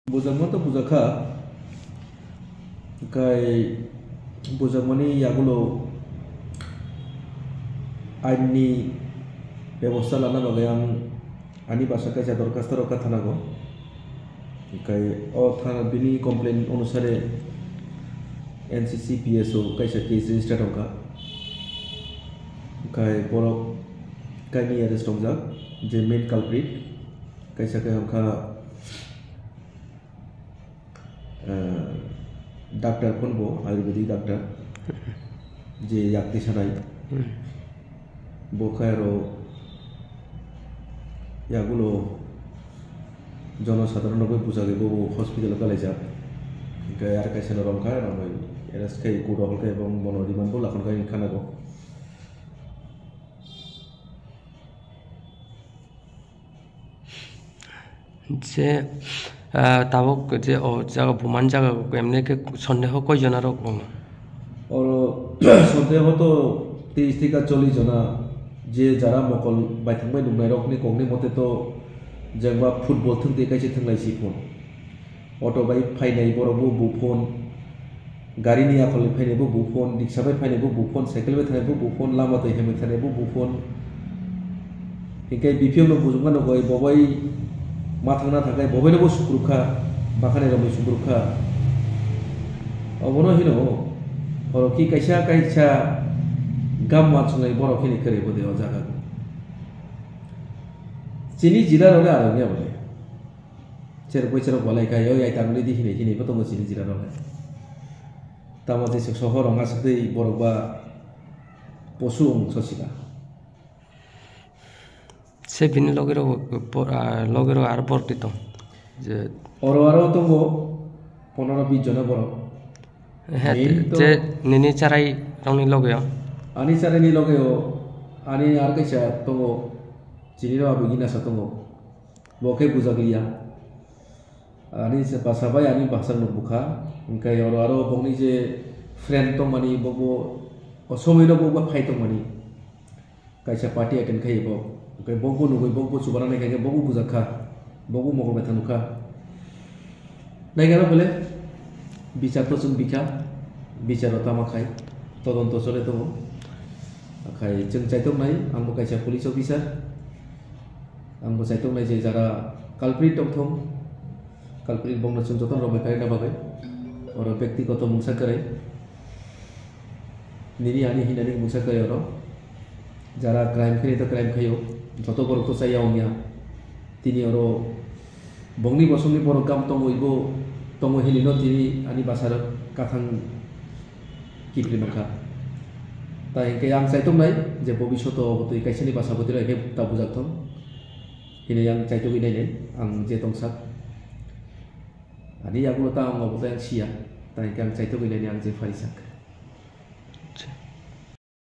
Bujangma to bujaka kai bujangmani yagulo aini ব্যবস্থা লানা বাগে আং আনি বাসা কাছে দরখাস্ত রক্ষা থানাগো kai o thana bini complaint অনুসারে NCC PSO kaisa case register ongka kai borok kaini arrest ongjak je main culprit kaisa kai ongka doctor কোনবো আয়ুর্বেদিক ডাক্তার যে yakti sanai bokairo yagulo জনসাধারণকে বুঝাগে বহু হসপিটাল কালাইজাক গায় আর কাছে রংখা রামাই এরাসকাই কুড়হলকে এবং বনরিমান বল এখন গায় খানাগো যে তাবক যে ও জায়গা ভুমান জায়গা এমনি সন্দেহ কয়জন আর ওর সন্দেহ তো 30 থেকে 40 জনা যে যারা মকল বাইথাংবাই নুমনাই রকনি কংনি মতে তো जेनबा फुटबल थंदे कायसे थंलायसि फन अटो बाय फायनाय बरबो बुफन गारिनि आखल फायनायबो बुफन रिक्सा बाय फायनायबो बुफन साइकेल बाय थानायबो बुफन लामा दै हेमे थानायबो बुफन हिकाय बिपिएवनो बुजुंगानो गय बबाय मा थांना थाखाय बबायनोबो सुग्रुखा बाखानाय रमै सुग्रुखा अबनो हिनो हरकी कायसा गाम मानसुनाय बरखिनि करेबो देव जागा Sini jiran oleh arangnya boleh. Ceruk boleh kaya yang tanggung di sini betul nggak sini jiran oleh. Tamat di sohor orang asal di borba posung sosial. Sebini logero arbor itu. Oro tunggu ponoro bijona borok. Je nini carai rong ni logeo. Ani carai ni logeo. Ani arke cia tunggu. Ciri lo begini satu ngo, boke buzagia. Ani sepasabai ani bahasa nubuka, ingkai oro bongni je friend tong mani bobo, osomi lo bobo pay tong mani. Kaisa party akan kai bo, ingkai bobo nugoi bobo subaran kai kai bobo buzaka, bobo mogol betanuka. Naik apa boleh? Bicara tu sun bicara utama kai, tolong tu sore tu, kai jeng cai tong nai, ambo kaisa police officer. Ambo saitong nai je jara culprit tong culprit bongna chung joton robe kai na bagai oro ব্যক্তিগত মুংসা করে নিরি আনি হিনানি মুংসা করে oro jara crime khari to crime khayo joto bor ko chai yaonia tini oro bongni bosongni bor gam tong oibo tongo hilino tini ani basar kathang kipri makha tai ke yang saitong nai je bobishoto botoi kaisani basa botira ke ta bujak thong ini yang cai tu ini ang je tongsak, ani yang gula tahu ngau yang siap, tapi yang cai tu ini yang je farisak.